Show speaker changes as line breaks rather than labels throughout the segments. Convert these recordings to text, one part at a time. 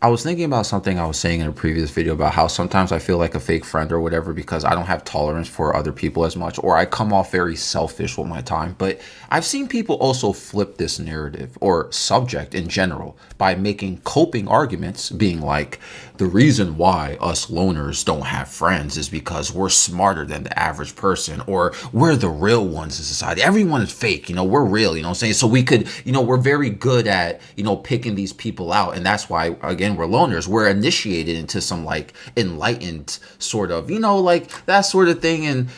I was thinking about something I was saying in a previous video about how sometimes I feel like a fake friend or whatever because I don't have tolerance for other people as much, or I come off very selfish with my time. But I've seen people also flip this narrative or subject in general by making coping arguments, being like, the reason why us loners don't have friends is because we're smarter than the average person, or we're the real ones in society. Everyone is fake, we're real, you know what I'm saying? So we could, we're very good at, picking these people out. And that's why, again, we're loners. We're initiated into some like enlightened sort of, like that sort of thing. And,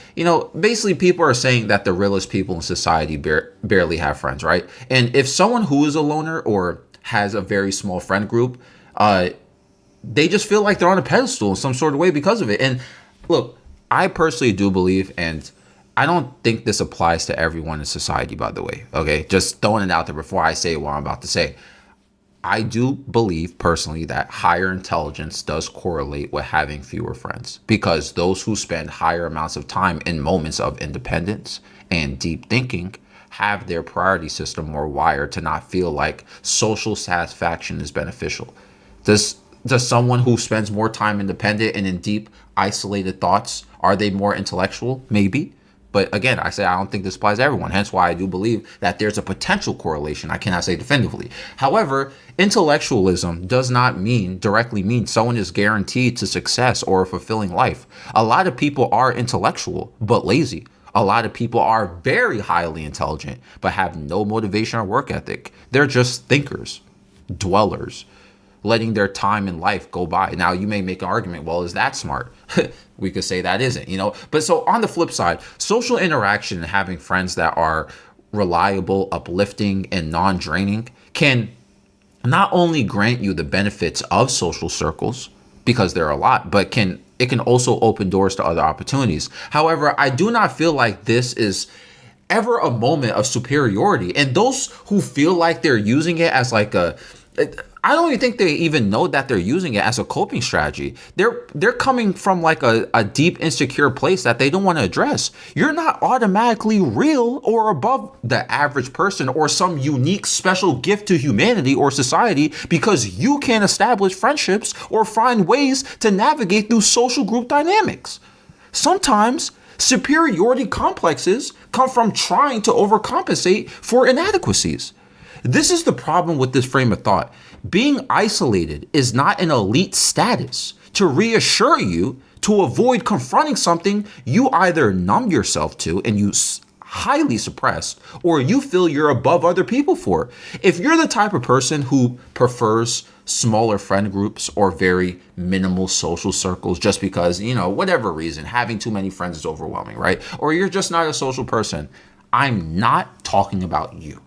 basically people are saying that the realest people in society barely have friends, right? And if someone who is a loner or has a very small friend group, they just feel like they're on a pedestal in some sort of way because of it. And look, I personally do believe, and I don't think this applies to everyone in society, by the way. Okay, just throwing it out there before I say what I'm about to say. I do believe personally that higher intelligence does correlate with having fewer friends, because those who spend higher amounts of time in moments of independence and deep thinking have their priority system more wired to not feel like social satisfaction is beneficial. Does someone who spends more time independent and in deep isolated thoughts, are they more intellectual? Maybe. But again, I say I don't think this applies to everyone. Hence why I do believe that there's a potential correlation. I cannot say definitively. However, intellectualism does not directly mean someone is guaranteed to success or a fulfilling life. A lot of people are intellectual but lazy. A lot of people are very highly intelligent but have no motivation or work ethic. They're just thinkers, dwellers, letting their time in life go by. Now, you may make an argument, well, is that smart? We could say that isn't, But so on the flip side, social interaction and having friends that are reliable, uplifting, and non-draining can not only grant you the benefits of social circles, because there are a lot, but it can also open doors to other opportunities. However, I do not feel like this is ever a moment of superiority. And those who feel like they're using it as like I don't even think they even know that they're using it as a coping strategy. They're coming from like a deep insecure place that they don't want to address. You're not automatically real or above the average person or some unique special gift to humanity or society because you can't establish friendships or find ways to navigate through social group dynamics. Sometimes superiority complexes come from trying to overcompensate for inadequacies. This is the problem with this frame of thought. Being isolated is not an elite status to reassure you to avoid confronting something you either numb yourself to and you highly suppress, or you feel you're above other people for. If you're the type of person who prefers smaller friend groups or very minimal social circles just because, whatever reason, having too many friends is overwhelming, right? Or you're just not a social person, I'm not talking about you.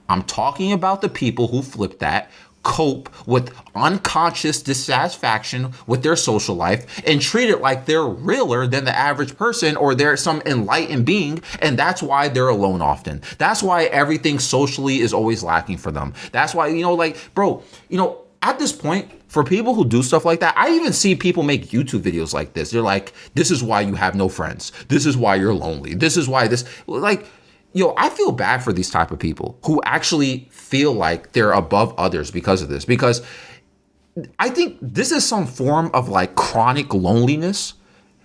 I'm talking about the people who flip that, cope with unconscious dissatisfaction with their social life and treat it like they're realer than the average person or they're some enlightened being, and that's why they're alone often. That's why everything socially is always lacking for them. That's why, at this point, for people who do stuff like that, I even see people make YouTube videos like this. They're like, this is why you have no friends. This is why you're lonely. This is why this, like, I feel bad for these type of people who actually feel like they're above others because of this. Because I think this is some form of like chronic loneliness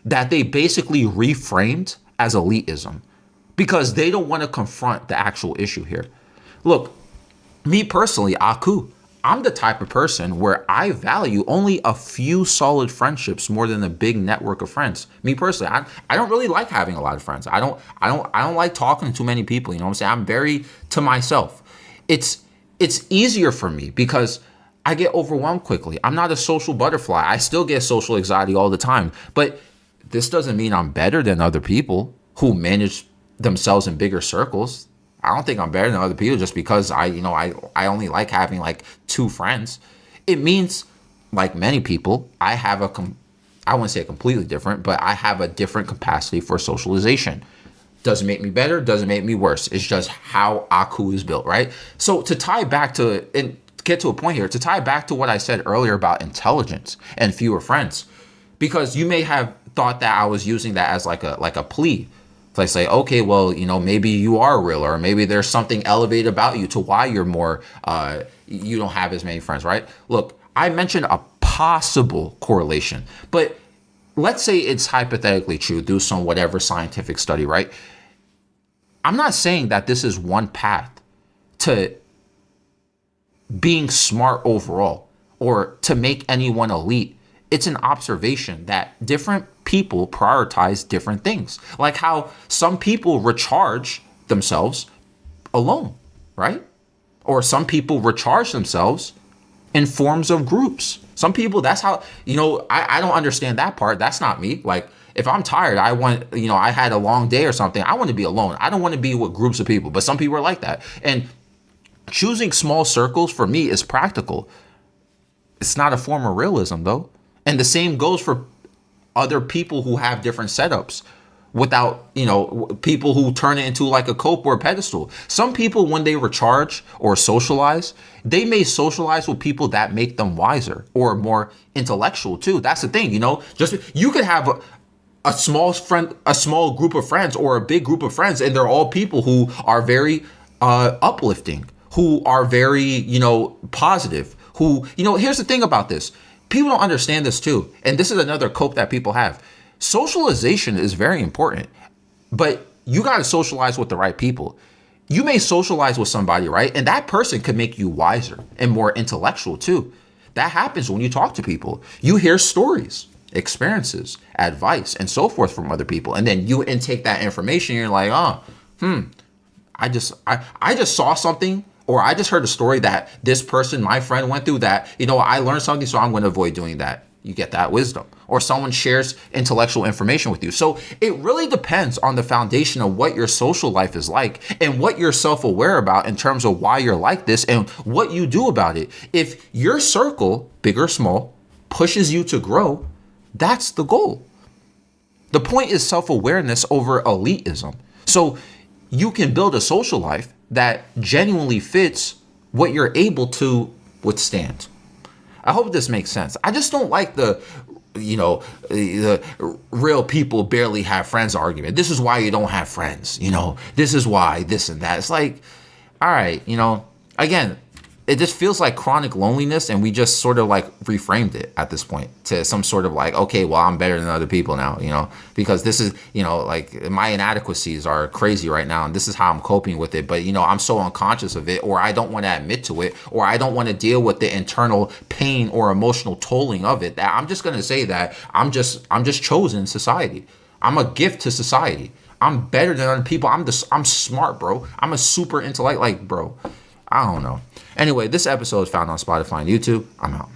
that they basically reframed as elitism because they don't want to confront the actual issue here. Look, me personally, Aku, I'm the type of person where I value only a few solid friendships more than a big network of friends. Me personally, I don't really like having a lot of friends. I don't like talking to too many people. You know what I'm saying? I'm very to myself. It's easier for me because I get overwhelmed quickly. I'm not a social butterfly. I still get social anxiety all the time. But this doesn't mean I'm better than other people who manage themselves in bigger circles. I don't think I'm better than other people just because I only like having like two friends. It means, like many people, I have I wouldn't say completely different, but I have a different capacity for socialization. Doesn't make me better, doesn't make me worse. It's just how Aku is built, right? So to tie back to, and get to a point here, to tie back to what I said earlier about intelligence and fewer friends, because you may have thought that I was using that as like a plea. So I say, okay, well, maybe you are real, or maybe there's something elevated about you to why you're more, you don't have as many friends, right? Look, I mentioned a possible correlation, but let's say it's hypothetically true, do some whatever scientific study, right? I'm not saying that this is one path to being smart overall or to make anyone elite. It's an observation that different people prioritize different things. Like how some people recharge themselves alone, right? Or some people recharge themselves in forms of groups. Some people, that's how, I don't understand that part. That's not me. Like, if I'm tired, I had a long day or something, I want to be alone. I don't want to be with groups of people, but some people are like that. And choosing small circles for me is practical. It's not a form of realism, though. And the same goes for other people who have different setups without, people who turn it into like a cope or a pedestal. Some people, when they recharge or socialize, they may socialize with people that make them wiser or more intellectual too. That's the thing, just you could have a small group of friends or a big group of friends, and they're all people who are very uplifting, who are very, positive, who, here's the thing about this. People don't understand this too. And this is another cope that people have. Socialization is very important, but you got to socialize with the right people. You may socialize with somebody, right? And that person could make you wiser and more intellectual too. That happens when you talk to people. You hear stories, experiences, advice, and so forth from other people. And then you intake that information. And you're like, I just saw something, or I just heard a story that this person, my friend, went through that, I learned something, so I'm going to avoid doing that. You get that wisdom. Or someone shares intellectual information with you. So it really depends on the foundation of what your social life is like and what you're self-aware about in terms of why you're like this and what you do about it. If your circle, big or small, pushes you to grow, that's the goal. The point is self-awareness over elitism. So you can build a social life that genuinely fits what you're able to withstand. I hope this makes sense. I just don't like the real people barely have friends argument. This is why you don't have friends. This is why this and that. It's like, all right, again, it just feels like chronic loneliness, and we just sort of like reframed it at this point to some sort of like, okay, well, I'm better than other people now, because this is, like my inadequacies are crazy right now, and this is how I'm coping with it. But, I'm so unconscious of it, or I don't want to admit to it, or I don't want to deal with the internal pain or emotional tolling of it, that I'm just going to say that I'm just chosen in society. I'm a gift to society. I'm better than other people. I'm smart, bro. I'm a super intellect, bro. I don't know. Anyway, this episode is found on Spotify and YouTube. I'm out.